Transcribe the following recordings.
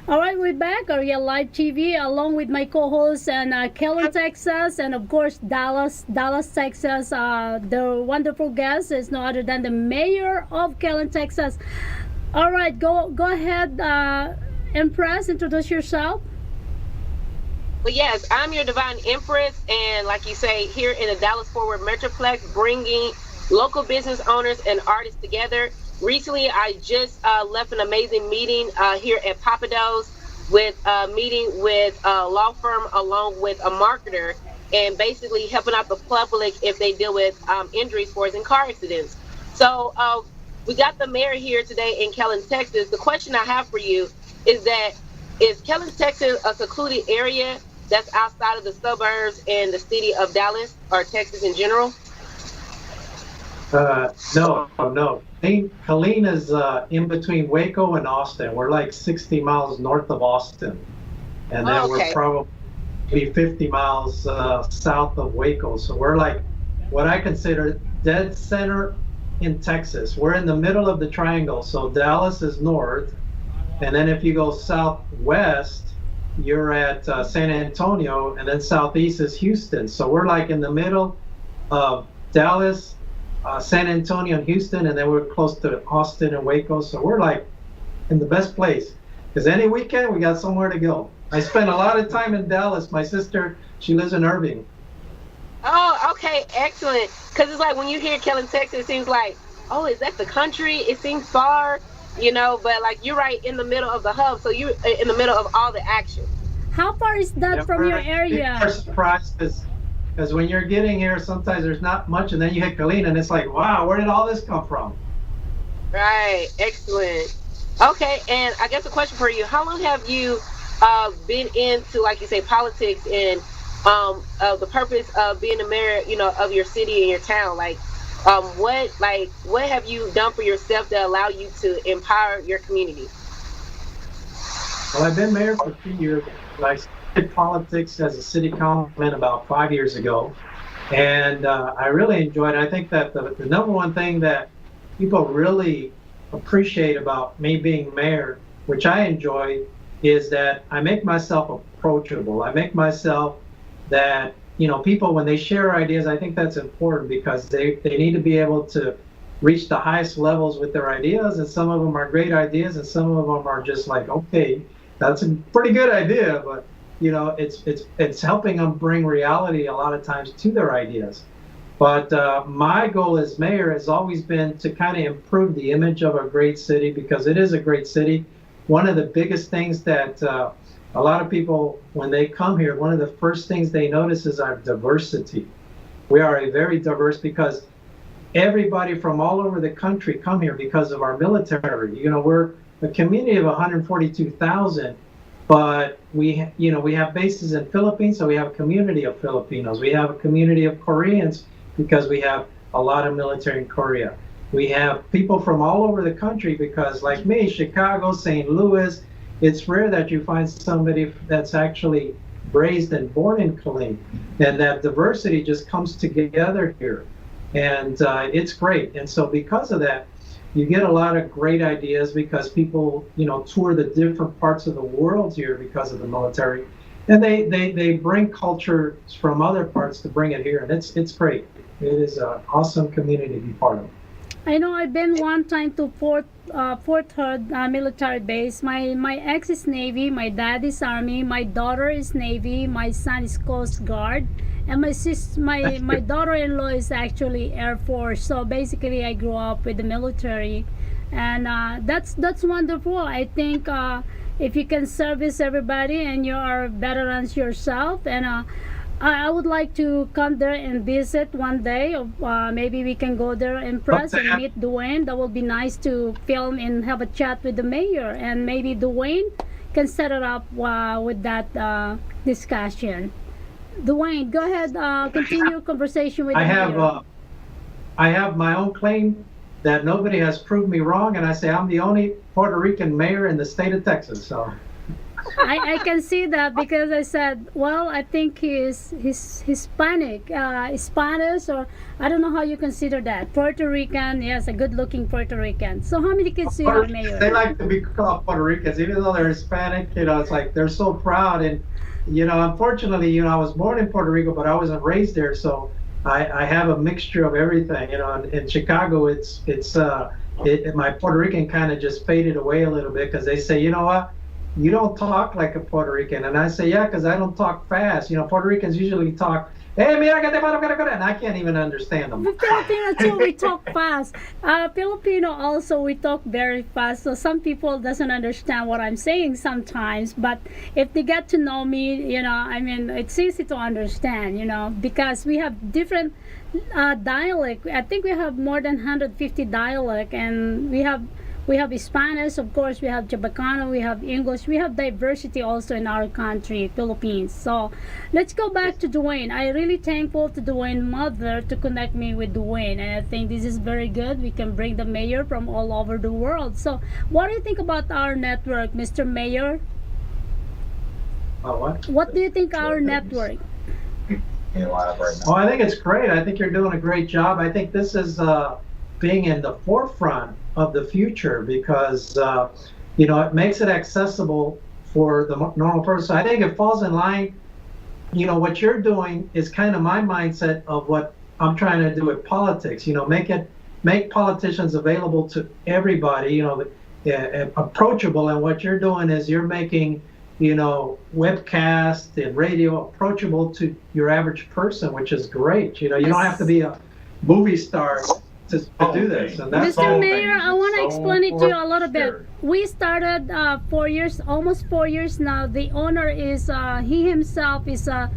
All right, we're back. Arielle Live TV, along with my co-host and Kellen, Texas, and of course Dallas, Texas. The wonderful guest is no other than the mayor of Kellen, Texas. All right, go ahead, Empress. Introduce yourself. Well, yes, I'm your divine empress, and like you say, here in the Dallas Forward Metroplex, bringing local business owners and artists together. Recently, I just left an amazing meeting here at Papados with a meeting with a law firm along with a marketer, and basically helping out the public if they deal with injuries, scores, and car accidents. So we got the mayor here today in Kellen, Texas. The question I have for you is that is Kellen, Texas a secluded area that's outside of the suburbs and the city of Dallas or Texas in general? No, no. Colleen is in between Waco and Austin. We're like 60 miles north of Austin. And then Oh, we're okay. probably 50 miles south of Waco. So we're like what I consider dead center in Texas. We're in the middle of the triangle. So Dallas is north. And then if you go southwest, you're at San Antonio. And then southeast is Houston. So we're like in the middle of Dallas, San Antonio and Houston, and then we're close to Austin and Waco. So we're like in the best place because any weekend we got somewhere to go. I spend a lot of time in Dallas. My sister, she lives in Irving. Oh, okay, excellent. Because it's like when you hear Kellen, Texas, it seems like, oh, is that the country? It seems far, but like you're right in the middle of the hub, so you're in the middle of all the action. How far is that Yeah, from your we're area? surprised because when you're getting here, sometimes there's not much, and then you hit Colleen, and it's like, wow, where did all this come from? Right, excellent. Okay, and I guess a question for you: how long have you been into, like you say, politics and the purpose of being the mayor, of your city and your town? What have you done for yourself that allow you to empower your community? Well, I've been mayor for 2 years. I started politics as a city councilman about 5 years ago, and I really enjoyed it. I think that the number one thing that people really appreciate about me being mayor, which I enjoy, is that I make myself approachable. I make myself that, people, when they share ideas, I think that's important because they need to be able to reach the highest levels with their ideas. And some of them are great ideas, and some of them are just like, okay, that's a pretty good idea, but it's helping them bring reality a lot of times to their ideas. But my goal as mayor has always been to kind of improve the image of a great city because it is a great city. One of the biggest things that a lot of people, when they come here, one of the first things they notice is our diversity. We are a very diverse because everybody from all over the country come here because of our military. We're a community of 142,000, but we have bases in Philippines, so we have a community of Filipinos. We have a community of Koreans because we have a lot of military in Korea. We have people from all over the country because, like me, Chicago, St. Louis, it's rare that you find somebody that's actually raised and born in Killeen. And that diversity just comes together here. And it's great. And so because of that, you get a lot of great ideas because people, tour the different parts of the world here because of the military. And they bring culture from other parts to bring it here. And it's great. It is an awesome community to be part of. I know I've been one time to Fort Hood military base. My ex is Navy, my dad is Army, my daughter is Navy, my son is Coast Guard, and my daughter-in-law is actually Air Force. So basically, I grew up with the military, and that's wonderful. I think if you can service everybody and you are veterans yourself, and I would like to come there and visit one day. Maybe we can go there and press and meet Dwayne. That would be nice to film and have a chat with the mayor. And maybe Dwayne can set it up with that discussion. Dwayne, go ahead. Continue conversation with I the have mayor. I have my own claim that nobody has proved me wrong, and I say I'm the only Puerto Rican mayor in the state of Texas. So I can see that because I said, well, I think he's Hispanic, Spanish, or I don't know how you consider that. Puerto Rican, yes, a good-looking Puerto Rican. So how many kids do you Puerto have, Ricans, they Mayor? like to be called Puerto Ricans, even though they're Hispanic. It's like they're so proud. And unfortunately, I was born in Puerto Rico, but I wasn't raised there, so I have a mixture of everything. In Chicago, my Puerto Rican kind of just faded away a little bit because they say, you know what, you don't talk like a Puerto Rican, and I say, yeah, because I don't talk fast. Puerto Ricans usually talk, hey, mira que te paro, and I can't even understand them. The Filipino too, we talk fast. Filipino also, we talk very fast. So some people doesn't understand what I'm saying sometimes. But if they get to know me, I mean, it's easy to understand, because we have different dialect. I think we have more than 150 dialect, and we have Spanish, of course, we have Chabacano, we have English, we have diversity also in our country, Philippines. So let's go back to Dwayne. I really thankful to Dwayne mother to connect me with Dwayne, and I think this is very good. We can bring the mayor from all over the world. So what do you think about our network, Mr. Mayor? What? What do you think our network? Oh, I think it's great. I think you're doing a great job. I think this is being in the forefront of the future because it makes it accessible for the normal person. I think it falls in line. What you're doing is kind of my mindset of what I'm trying to do with politics. Make politicians available to everybody. Approachable. And what you're doing is you're making webcast and radio approachable to your average person, which is great. You don't have to be a movie star to do this. And that's Mr. Mayor, I want to explain it to you a little bit. Sure. We started 4 years, almost 4 years now. The owner is, he himself is a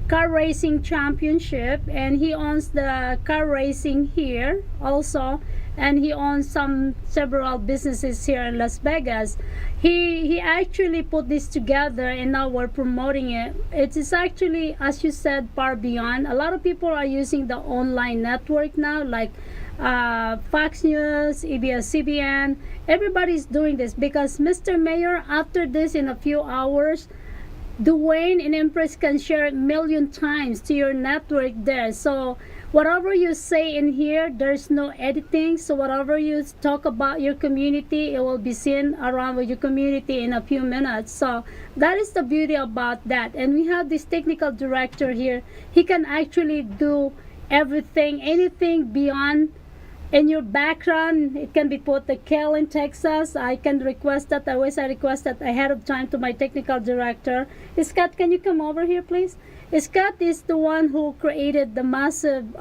car racing championship, and he owns the car racing here also, and he owns several businesses here in Las Vegas. He actually put this together, and now we're promoting it. It is actually, as you said, far beyond. A lot of people are using the online network now, like Fox News, ABS-CBN. Everybody's doing this because, Mr. Mayor, after this, in a few hours, Dwayne and Empress can share it 1,000,000 times to your network there. So whatever you say in here, there's no editing. So whatever you talk about your community, it will be seen around with your community in a few minutes. So that is the beauty about that. And we have this technical director here. He can actually do everything, anything beyond. In your background, it can be put the Kel in Texas. I can request that. I always request that ahead of time to my technical director. Scott, can you come over here, please? Scott is the one who created the massive,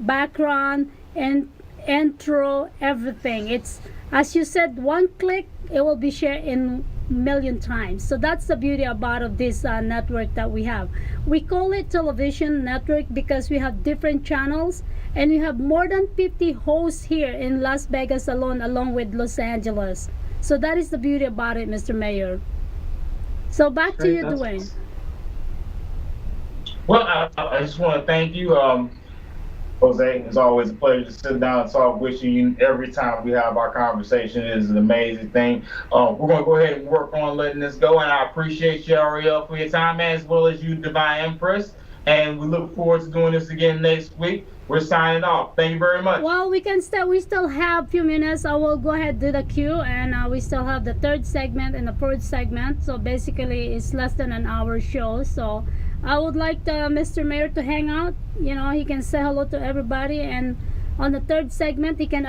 background and intro, everything. It's, as you said, one click, it will be shared in 1,000,000 times. So that's the beauty of this network that we have. We call it television network because we have different channels, and we have more than 50 hosts here in Las Vegas alone, along with Los Angeles. So that is the beauty about it, Mr. Mayor. So back to you, Dwayne. Well, I just want to thank you, Jose. It's always a pleasure to sit down and talk with you. Every time we have our conversation, it is an amazing thing. We're going to go ahead and work on letting this go, and I appreciate you, Arielle, for your time, as well as you, Divine Empress. And we look forward to doing this again next week. We're signing off. Thank you very much. Well, we still have a few minutes. I will go ahead and do the queue, and we still have the third segment and the fourth segment. So basically, it's less than an hour show. So I would like Mr. Mayor to hang out. He can say hello to everybody, and on the third segment, he can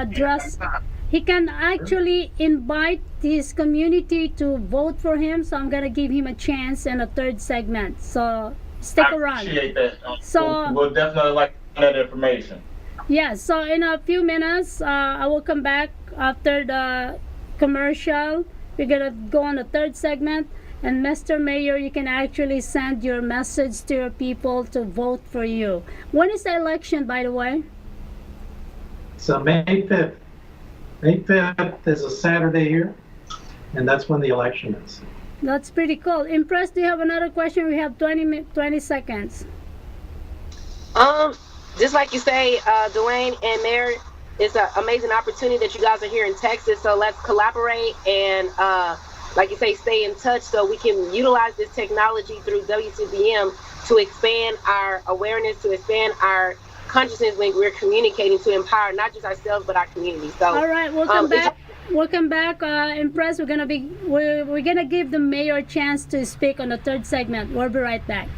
actually invite his community to vote for him. So I'm gonna give him a chance in the third segment. So stick around. I appreciate that. So we'll definitely like that information. Yeah, so in a few minutes, I will come back after the commercial. We're gonna go on the third segment, and Mr. Mayor, you can actually send your message to your people to vote for you. When is the election, by the way? So May 5th. May 5th is a Saturday here, and that's when the election is. That's pretty cool. Impress, do you have another question? We have 20 seconds. Just like you say, Dwayne and Mayor, it's an amazing opportunity that you guys are here in Texas. So let's collaborate and, like you say, stay in touch so we can utilize this technology through WCBM to expand our awareness, to expand our consciousness when we're communicating, to empower not just ourselves but our community. So All right, welcome back. Welcome back, Impress. We're gonna give the mayor a chance to speak on the third segment. We'll be right back.